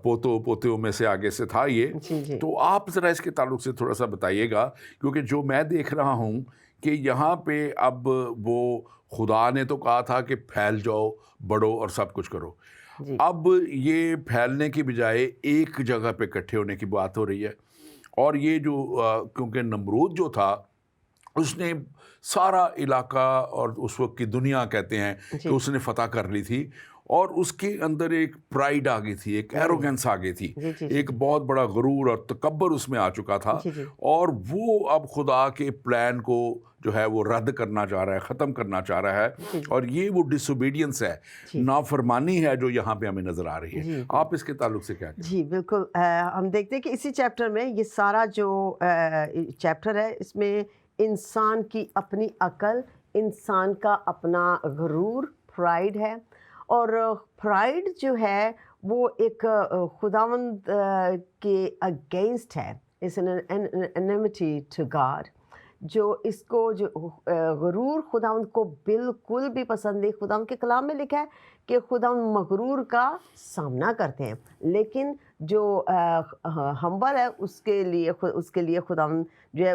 پوتوں میں سے آگے سے تھا یہ. تو آپ ذرا اس کے تعلق سے تھوڑا سا بتائیے گا، کیونکہ جو میں دیکھ رہا ہوں کہ یہاں پہ اب وہ خدا نے تو کہا تھا کہ پھیل جاؤ، بڑھو اور سب کچھ کرو. اب یہ پھیلنے کی بجائے ایک جگہ پہ اکٹھے ہونے کی بات ہو رہی ہے. اور یہ جو کیونکہ نمرود جو تھا اس نے سارا علاقہ اور اس وقت کی دنیا کہتے ہیں کہ اس نے فتح کر لی تھی، اور اس کے اندر ایک پرائڈ آ گئی تھی، ایک ایروگنس آ گئی تھی، ایک بہت بڑا غرور اور تکبر اس میں آ چکا تھا، اور وہ اب خدا کے پلان کو جو ہے وہ رد کرنا چاہ رہا ہے، ختم کرنا چاہ رہا ہے، اور یہ وہ ڈس اوبیڈینس ہے، نافرمانی ہے جو یہاں پہ ہمیں نظر آ رہی ہے۔ آپ اس کے تعلق سے کیا کہیں؟ جی بالکل، ہم دیکھتے ہیں کہ اسی چیپٹر میں یہ سارا جو چیپٹر ہے، اس میں انسان کی اپنی عقل، انسان کا اپنا غرور، پرائڈ ہے، اور پرائڈ جو ہے وہ ایک خداوند کے اگینسٹ ہے، اس انیمٹی ٹو گاڈ، جو اس کو جو غرور خداوند کو بالکل بھی پسند نہیں۔ خداوند کے کلام میں لکھا ہے کہ خداوند مغرور کا سامنا کرتے ہیں، لیکن جو ہمبل ہے اس کے لیے خداوند جو ہے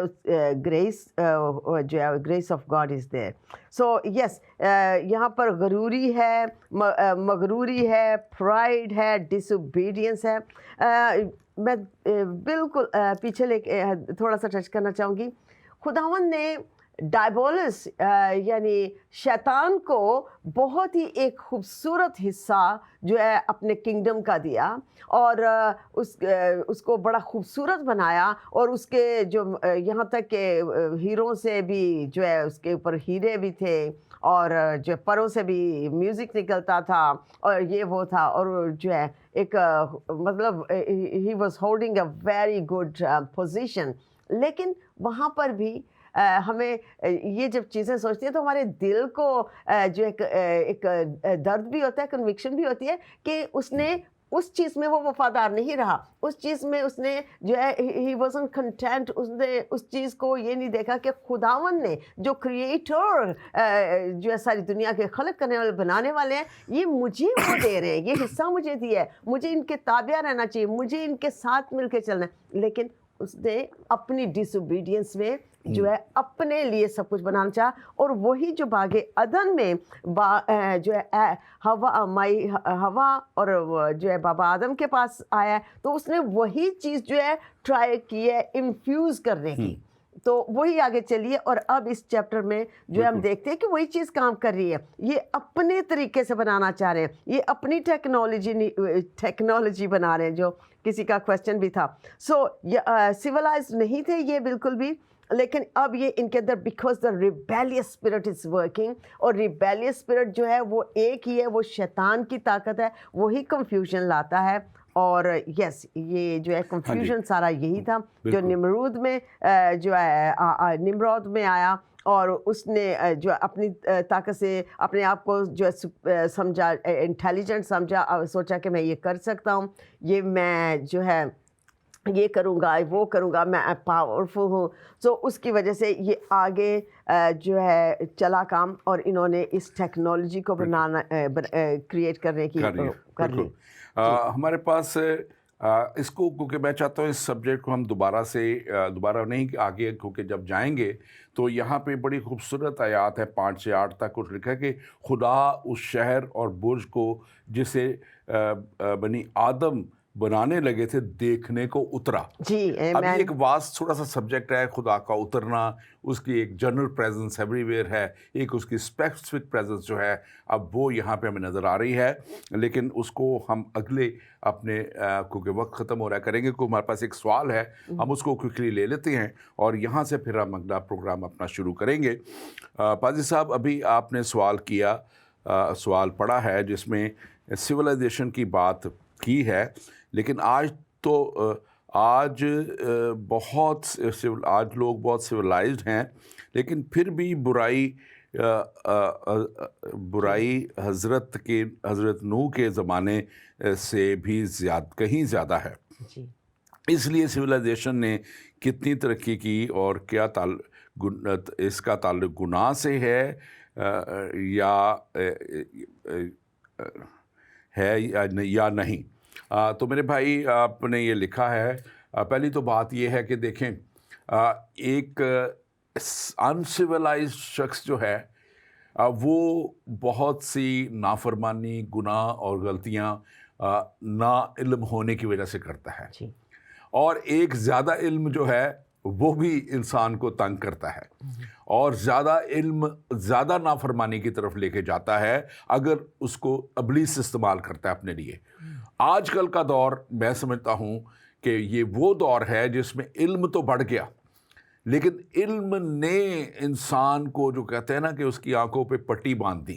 گریس جو ہے گریس آف گاڈ از دیر۔ سو یس، یہاں پر غروری ہے، مغروری ہے، پرائڈ ہے، ڈس اوبیڈینس ہے۔ میں بالکل پیچھے لے کے تھوڑا سا ٹچ کرنا چاہوں گی۔ خداوند نے ڈائبولس یعنی شیطان کو بہت ہی ایک خوبصورت حصہ جو ہے اپنے کنگڈم کا دیا، اور اس کو بڑا خوبصورت بنایا، اور اس کے جو یہاں تک کہ ہیروں سے بھی جو ہے اس کے اوپر ہیرے بھی تھے، اور جو پروں سے بھی میوزک نکلتا تھا، اور یہ وہ تھا، اور جو ہے ایک مطلب he was holding a very good position. لیکن وہاں پر بھی ہمیں یہ جب چیزیں سوچتی ہیں تو ہمارے دل کو جو ایک درد بھی ہوتا ہے، کنوکشن بھی ہوتی ہے کہ اس نے اس چیز میں وہ وفادار نہیں رہا، اس چیز میں اس نے جو ہے ہی wasn't content، اس نے اس چیز کو یہ نہیں دیکھا کہ خداوند نے جو کریٹر جو ہے ساری دنیا کے خلق کرنے والے بنانے والے ہیں، یہ مجھے وہ دے رہے ہیں، یہ حصہ مجھے دیا ہے، مجھے ان کے تابع رہنا چاہیے، مجھے ان کے ساتھ مل کے چلنا ہے۔ لیکن اس نے اپنی ڈس اوبیڈینس میں جو ہے اپنے لیے سب کچھ بنانا چاہا، اور وہی جو باغ عدن میں جو ہے ہوا اور جو ہے بابا آدم کے پاس آیا ہے، تو اس نے وہی چیز جو ہے ٹرائی کی ہے انفیوز کرنے کی۔ تو وہی آگے چلیے، اور اب اس چیپٹر میں جو ہم دیکھتے ہیں کہ وہی چیز کام کر رہی ہے، یہ اپنے طریقے سے بنانا چاہ رہے ہیں، یہ اپنی ٹیکنالوجی بنا رہے ہیں، جو کسی کا کویسچن بھی تھا۔ سو سیولائز نہیں تھے یہ بالکل بھی، لیکن اب یہ ان کے اندر because the rebellious spirit is working, اور ریبیلیس اسپرٹ جو ہے وہ ایک ہی ہے، وہ شیطان کی طاقت ہے، وہی کنفیوژن لاتا ہے۔ اور یس، یہ جو ہے کنفیوژن سارا یہی تھا جو نمرود میں جو ہے نمرود میں آیا، اور اس نے جو اپنی طاقت سے اپنے آپ کو جو ہے سمجھا، انٹیلیجنٹ سمجھا، سوچا کہ میں یہ کر سکتا ہوں، یہ میں جو ہے یہ کروں گا، وہ کروں گا، میں پاورفل ہوں۔ سو اس کی وجہ سے یہ آگے جو ہے چلا کام، اور انہوں نے اس ٹیکنالوجی کو بنانا کریٹ کرنے کی کر لی۔ ہمارے پاس اس کو، کیونکہ میں چاہتا ہوں اس سبجیکٹ کو ہم دوبارہ نہیں آگے، کیونکہ جب جائیں گے تو یہاں پہ بڑی خوبصورت آیات ہے 5 سے 8 تک، کچھ لکھا ہے کہ خدا اس شہر اور برج کو جسے بنی آدم بنانے لگے تھے دیکھنے کو اترا۔ جی اب یہ ایک واس تھوڑا سا سبجیکٹ ہے، خدا کا اترنا، اس کی ایک جنرل پریزنس ایوری ویئر ہے، ایک اس کی اسپیسیفک پریزنس جو ہے اب وہ یہاں پہ ہمیں نظر آ رہی ہے، لیکن اس کو ہم اگلے اپنے کیونکہ وقت ختم ہو رہا ہے کریں گے، کہ ہمارے پاس ایک سوال ہے، ہم اس کو کوئکلی لے لیتے ہیں اور یہاں سے پھر ہم اگلا پروگرام اپنا شروع کریں گے۔ پادری صاحب، ابھی آپ نے سوال پڑھا ہے جس میں سویلائزیشن کی بات کی ہے، لیکن آج لوگ بہت سویلائزڈ ہیں، لیکن پھر بھی برائی حضرت نوح کے زمانے سے بھی کہیں زیادہ ہے۔ اس لیے سویلائزیشن نے کتنی ترقی کی، اور کیا اس کا تعلق گناہ سے ہے یا نہیں؟ تو میرے بھائی، آپ نے یہ لکھا ہے، پہلی تو بات یہ ہے کہ دیکھیں، ایک انسیولائزڈ شخص جو ہے وہ بہت سی نافرمانی، گناہ اور غلطیاں نا علم ہونے کی وجہ سے کرتا ہے، اور ایک زیادہ علم جو ہے وہ بھی انسان کو تنگ کرتا ہے اور زیادہ علم زیادہ نافرمانی کی طرف لے کے جاتا ہے اگر اس کو ابلیس استعمال کرتا ہے اپنے لیے۔ آج کل کا دور میں سمجھتا ہوں کہ یہ وہ دور ہے جس میں علم تو بڑھ گیا، لیکن علم نے انسان کو جو کہتے ہیں نا کہ اس کی آنکھوں پہ پٹی باندھ دی،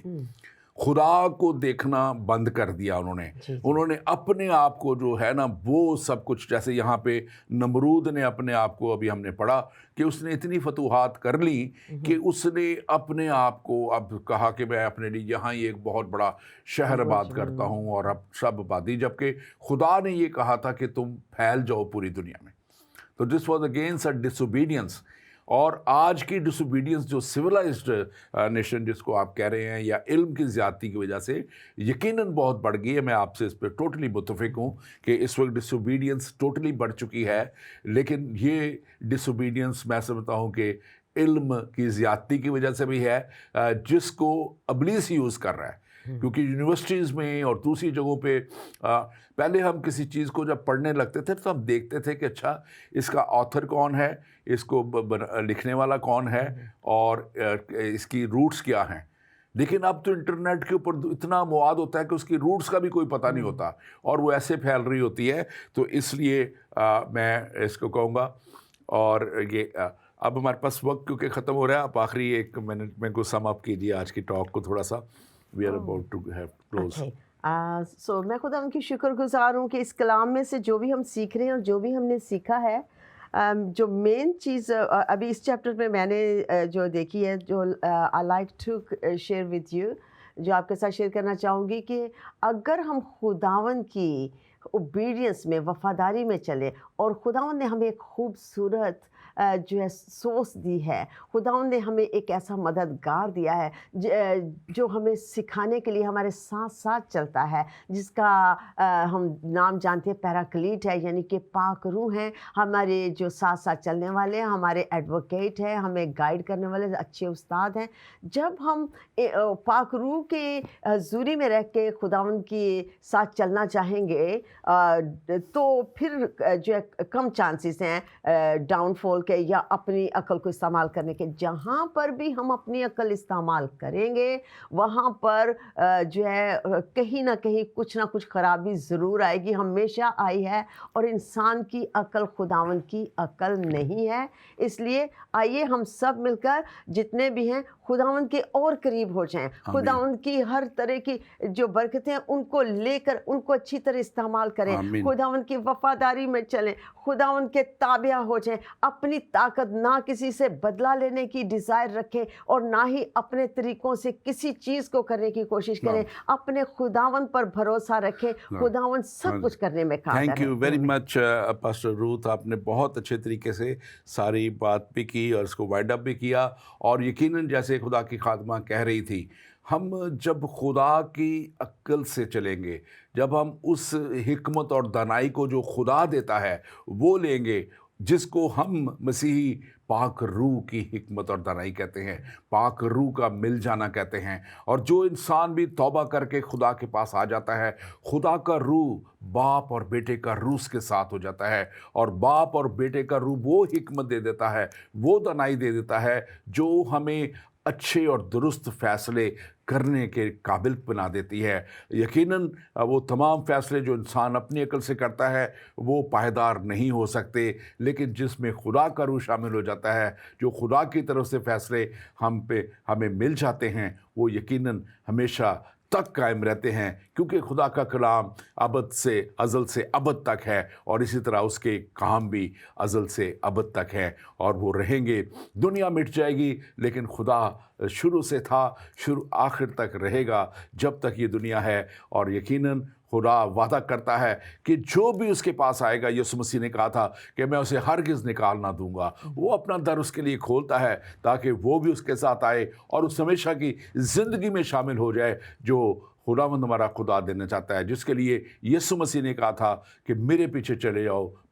خدا کو دیکھنا بند کر دیا انہوں نے اپنے آپ کو جو ہے نا وہ سب کچھ، جیسے یہاں پہ نمرود نے اپنے آپ کو، ابھی ہم نے پڑھا کہ اس نے اتنی فتوحات کر لی کہ اس نے اپنے آپ کو اب کہا کہ میں اپنے لیے یہاں ہی ایک بہت بڑا شہر آباد کرتا ہوں اور اب سب آبادی، جبکہ خدا نے یہ کہا تھا کہ تم پھیل جاؤ پوری دنیا میں۔ تو this was against disobedience. اور آج کی ڈس اوبیڈینس جو سویلائزڈ نیشن جس کو آپ کہہ رہے ہیں، یا علم کی زیادتی کی وجہ سے یقیناً بہت بڑھ گئی ہے۔ میں آپ سے اس پہ ٹوٹلی متفق ہوں کہ اس وقت ڈس اوبیڈینس ٹوٹلی بڑھ چکی ہے، لیکن یہ ڈس اوبیڈینس میں سمجھتا ہوں کہ علم کی زیادتی کی وجہ سے بھی ہے، جس کو ابلیس یوز کر رہا ہے۔ کیونکہ یونیورسٹیز میں اور دوسری جگہوں پہ پہلے ہم کسی چیز کو جب پڑھنے لگتے تھے تو ہم دیکھتے تھے کہ اچھا اس کا آتھر کون ہے، اس کو لکھنے والا کون ہے، اور اس کی روٹس کیا ہیں۔ لیکن اب تو انٹرنیٹ کے اوپر اتنا مواد ہوتا ہے کہ اس کی روٹس کا بھی کوئی پتہ نہیں ہوتا، اور وہ ایسے پھیل رہی ہوتی ہے۔ تو اس لیے میں اس کو کہوں گا، اور یہ اب ہمارے پاس وقت کیونکہ ختم ہو رہا ہے، آپ آخری 1 منٹ میں کو سم اپ کیجیے آج کی ٹاک کو تھوڑا سا۔ We are about to have close. سو میں خدا ان کی شکر گزار ہوں کہ اس کلام میں سے جو بھی ہم سیکھ رہے ہیں اور جو بھی ہم نے سیکھا ہے، جو مین چیز ابھی اس چیپٹر میں میں نے جو دیکھی ہے، جو I like to share with you، جو آپ کے ساتھ شیئر کرنا چاہوں گی، کہ اگر ہم خداوند کی اوبیڈینس میں، وفاداری میں چلے، اور خداوند نے ہمیں ایک خوبصورت جو ہے سوچ دی ہے، خداوند نے ہمیں ایک ایسا مددگار دیا ہے جو ہمیں سکھانے کے لیے ہمارے ساتھ ساتھ چلتا ہے، جس کا ہم نام جانتے ہیں پیراکلیٹ ہے، یعنی کہ پاک روح ہیں، ہمارے جو ساتھ ساتھ چلنے والے ہیں، ہمارے ایڈوکیٹ ہیں، ہمیں گائیڈ کرنے والے اچھے استاد ہیں۔ جب ہم پاک روح کے حضوری میں رہ کے خداوند کے ساتھ چلنا چاہیں گے تو پھر جو ہے کم چانسز ہیں ڈاؤن فال کے یا اپنی عقل کو استعمال کرنے کے۔ جہاں پر بھی ہم اپنی عقل استعمال کریں گے وہاں پر جو ہے کہیں نہ کہیں کچھ نہ کچھ خرابی ضرور آئے گی، ہمیشہ آئی ہے، اور انسان کی عقل خداوند کی عقل نہیں ہے۔ اس لیے آئیے ہم سب مل کر جتنے بھی ہیں خداوند کے اور قریب ہو جائیں، خداوند کی ہر طرح کی جو برکتیں ہیں ان کو لے کر ان کو اچھی طرح استعمال کریں، خداوند کی وفاداری میں چلیں، خداوند کے تابع ہو جائیں، اپنی طاقت نہ کسی سے بدلہ لینے کی ڈیزائر رکھیں اور نہ ہی اپنے طریقوں سے کسی چیز کو کرنے کی کوشش کریں، اپنے خداوند پر بھروسہ رکھیں، خداوند سب کچھ کرنے میں قادر ہے۔ Thank you very much pastor Ruth, آپ نے بہت اچھے طریقے سے ساری بات بھی کی اور اس کو وائنڈ اپ بھی کیا، اور یقیناً جیسے خدا کی خادمہ کہہ رہی تھی، ہم جب خدا کی عقل سے چلیں گے، جب ہم اس حکمت اور دانائی کو جو خدا دیتا ہے وہ لیں گے، جس کو ہم مسیحی پاک روح کی حکمت اور دانائی کہتے ہیں، پاک روح کا مل جانا کہتے ہیں، اور جو انسان بھی توبہ کر کے خدا کے پاس آ جاتا ہے، خدا کا روح باپ اور بیٹے کا روح کے ساتھ ہو جاتا ہے، اور باپ اور بیٹے کا روح وہ حکمت دے دیتا ہے، وہ دانائی دے دیتا ہے جو ہمیں اچھے اور درست فیصلے کرنے کے قابل بنا دیتی ہے۔ یقیناً وہ تمام فیصلے جو انسان اپنی عقل سے کرتا ہے وہ پائیدار نہیں ہو سکتے، لیکن جس میں خدا کا روح شامل ہو جاتا ہے، جو خدا کی طرف سے فیصلے ہمیں مل جاتے ہیں، وہ یقیناً ہمیشہ تک قائم رہتے ہیں، کیونکہ خدا کا کلام ازل سے ابد تک ہے، اور اسی طرح اس کے کام بھی ازل سے ابد تک ہے، اور وہ رہیں گے۔ دنیا مٹ جائے گی لیکن خدا شروع سے تھا، آخر تک رہے گا جب تک یہ دنیا ہے، اور یقیناً خدا وعدہ کرتا ہے کہ جو بھی اس کے پاس آئے گا، یسوع مسیح نے کہا تھا کہ میں اسے ہرگز نکال نہ دوں گا، وہ اپنا در اس کے لیے کھولتا ہے تاکہ وہ بھی اس کے ساتھ آئے اور اس ہمیشہ کی زندگی میں شامل ہو جائے جو خداوند ہمارا خدا دینا چاہتا ہے، جس کے لیے یسوع مسیح نے کہا تھا کہ میرے پیچھے چلے جاؤ،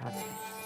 God bless.